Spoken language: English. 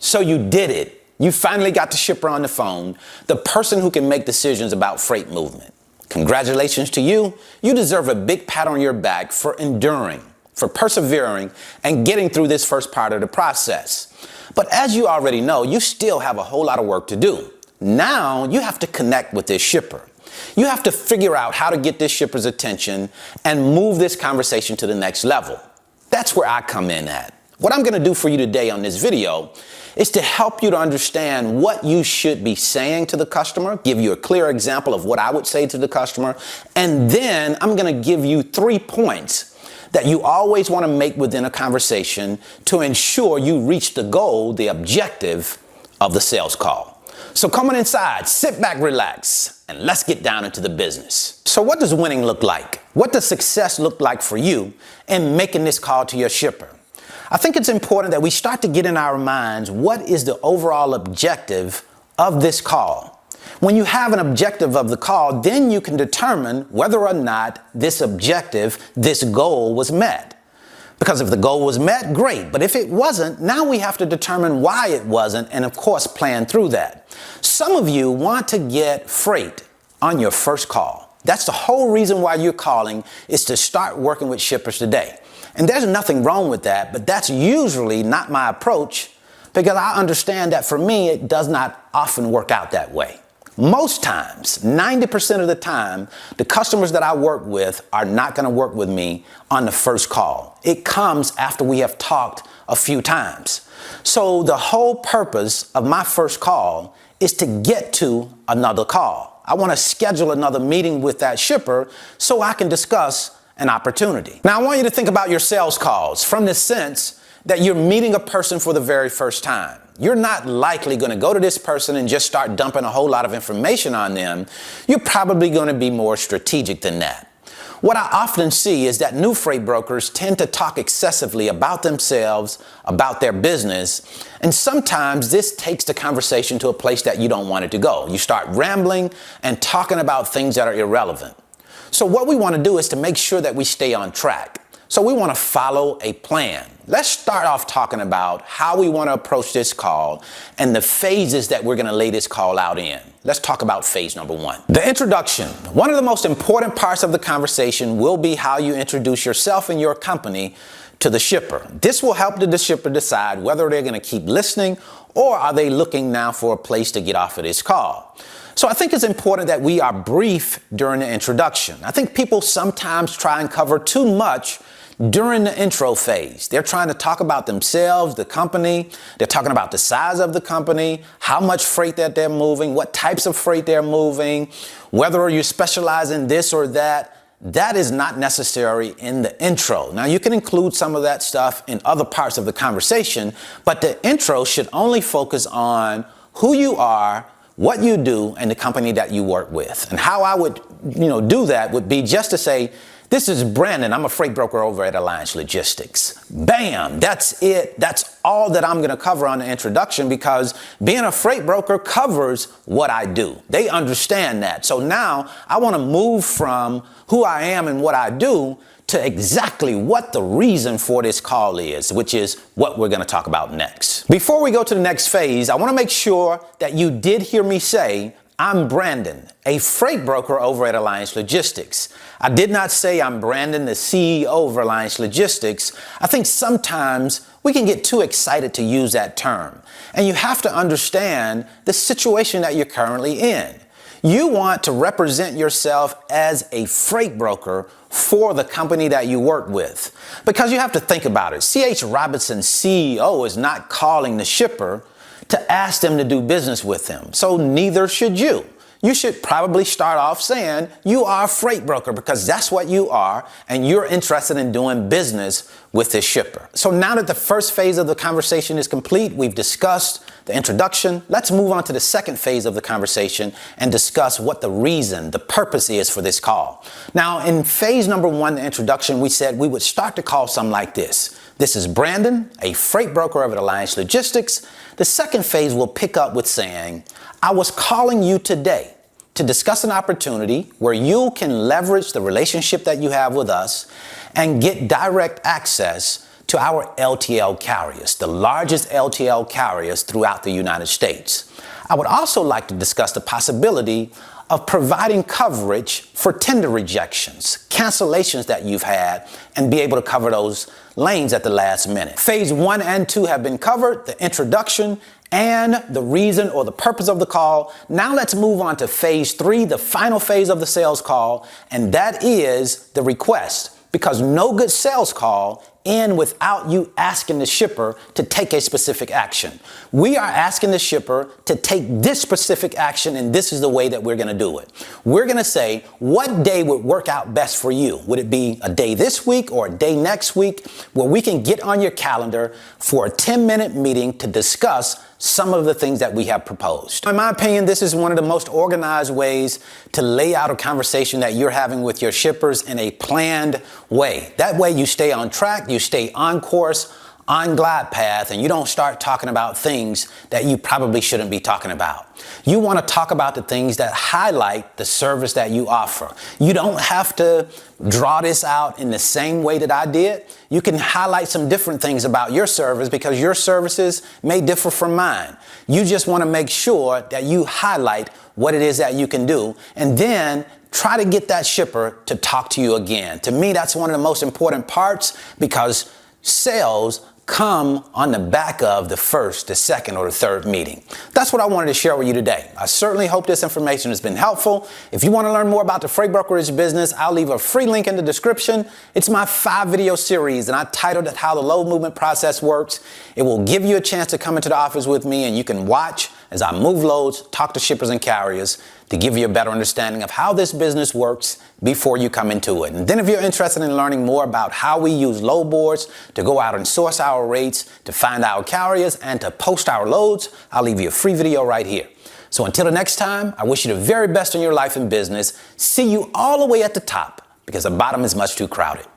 So you did it. You finally got the shipper on the phone, the person who can make decisions about freight movement. Congratulations to you. You deserve a big pat on your back for enduring, for persevering, and getting through this first part of the process. But as you already know, you still have a whole lot of work to do. Now you have to connect with this shipper. You have to figure out how to get this shipper's attention and move this conversation to the next level. That's where I come in at. What I'm going to do for you today on this video is to help you to understand what you should be saying to the customer, give you a clear example of what I would say to the customer, and then I'm going to give you 3 points that you always want to make within a conversation to ensure you reach the goal, the objective of the sales call. So come on inside, sit back, relax, and let's get down into the business. So what does winning look like? What does success look like for you in making this call to your shipper? I think it's important that we start to get in our minds what is the overall objective of this call. When you have an objective of the call, then you can determine whether or not this objective, this goal was met. Because if the goal was met, great. But if it wasn't, now we have to determine why it wasn't and, of course, plan through that. Some of you want to get freight on your first call. That's the whole reason why you're calling, is to start working with shippers today. And there's nothing wrong with that, but that's usually not my approach because I understand that for me, it does not often work out that way. Most times, 90% of the time, the customers that I work with are not going to work with me on the first call. It comes after we have talked a few times. So the whole purpose of my first call is to get to another call. I want to schedule another meeting with that shipper so I can discuss an opportunity. Now, I want you to think about your sales calls from the sense that you're meeting a person for the very first time. You're not likely going to go to this person and just start dumping a whole lot of information on them. You're probably going to be more strategic than that. What I often see is that new freight brokers tend to talk excessively about themselves, about their business, and sometimes this takes the conversation to a place that you don't want it to go. You start rambling and talking about things that are irrelevant. So what we want to do is to make sure that we stay on track. So we want to follow a plan. Let's start off talking about how we want to approach this call and the phases that we're going to lay this call out in. Let's talk about phase number 1. The introduction. One of the most important parts of the conversation will be how you introduce yourself and your company to the shipper. This will help the shipper decide whether they're going to keep listening or are they looking now for a place to get off of this call. So I think it's important that we are brief during the introduction. I think people sometimes try and cover too much during the intro phase. They're trying to talk about themselves, the company. They're talking about the size of the company, how much freight that they're moving, what types of freight they're moving, whether you specialize in this or that. That is not necessary in the intro. Now, you can include some of that stuff in other parts of the conversation, but the intro should only focus on who you are, what you do, and the company that you work with. And how I would, do that would be just to say, this is Brandon. I'm a freight broker over at Alliance Logistics. Bam, that's it. That's all that I'm going to cover on the introduction because being a freight broker covers what I do. They understand that. So now I want to move from who I am and what I do to exactly what the reason for this call is, which is what we're going to talk about next. Before we go to the next phase, I want to make sure that you did hear me say, I'm Brandon, a freight broker over at Alliance Logistics. I did not say I'm Brandon, the CEO of Alliance Logistics. I think sometimes we can get too excited to use that term. And you have to understand the situation that you're currently in. You want to represent yourself as a freight broker for the company that you work with. Because you have to think about it. C.H. Robinson's CEO is not calling the shipper to ask them to do business with him. So neither should you. You should probably start off saying you are a freight broker because that's what you are and you're interested in doing business with this shipper. So now that the first phase of the conversation is complete, we've discussed the introduction. Let's move on to the second phase of the conversation and discuss what the reason, the purpose is for this call. Now, in phase number 1, the introduction, we said we would start the call something like this. This is Brandon, a freight broker over at Alliance Logistics. The second phase will pick up with saying, I was calling you today to discuss an opportunity where you can leverage the relationship that you have with us and get direct access to our LTL carriers, the largest LTL carriers throughout the United States. I would also like to discuss the possibility of providing coverage for tender rejections, cancellations that you've had, and be able to cover those lanes at the last minute. Phase 1 and 2 have been covered, the introduction and the reason or the purpose of the call. Now let's move on to phase 3, the final phase of the sales call, and that is the request. Because no good sales call ends without you asking the shipper to take a specific action. We are asking the shipper to take this specific action, and this is the way that we're going to do it. We're going to say, what day would work out best for you? Would it be a day this week or a day next week where we can get on your calendar for a 10-minute meeting to discuss some of the things that we have proposed? In my opinion, this is one of the most organized ways to lay out a conversation that you're having with your shippers in a planned way. That way you stay on track, you stay on course, on glide path, and you don't start talking about things that you probably shouldn't be talking about. You want to talk about the things that highlight the service that you offer. You don't have to draw this out in the same way that I did. You can highlight some different things about your service because your services may differ from mine. You just want to make sure that you highlight what it is that you can do, and then try to get that shipper to talk to you again. To me, that's one of the most important parts, because sales come on the back of the first, the second, or the third meeting. That's what I wanted to share with you today. I certainly hope this information has been helpful. If you want to learn more about the freight brokerage business, I'll leave a free link in the description. It's my 5-video series, and I titled it How the Load Movement Process Works. It will give you a chance to come into the office with me, and you can watch as I move loads, talk to shippers and carriers to give you a better understanding of how this business works before you come into it. And then if you're interested in learning more about how we use load boards to go out and source our rates, to find our carriers, and to post our loads, I'll leave you a free video right here. So until the next time, I wish you the very best in your life and business. See you all the way at the top, because the bottom is much too crowded.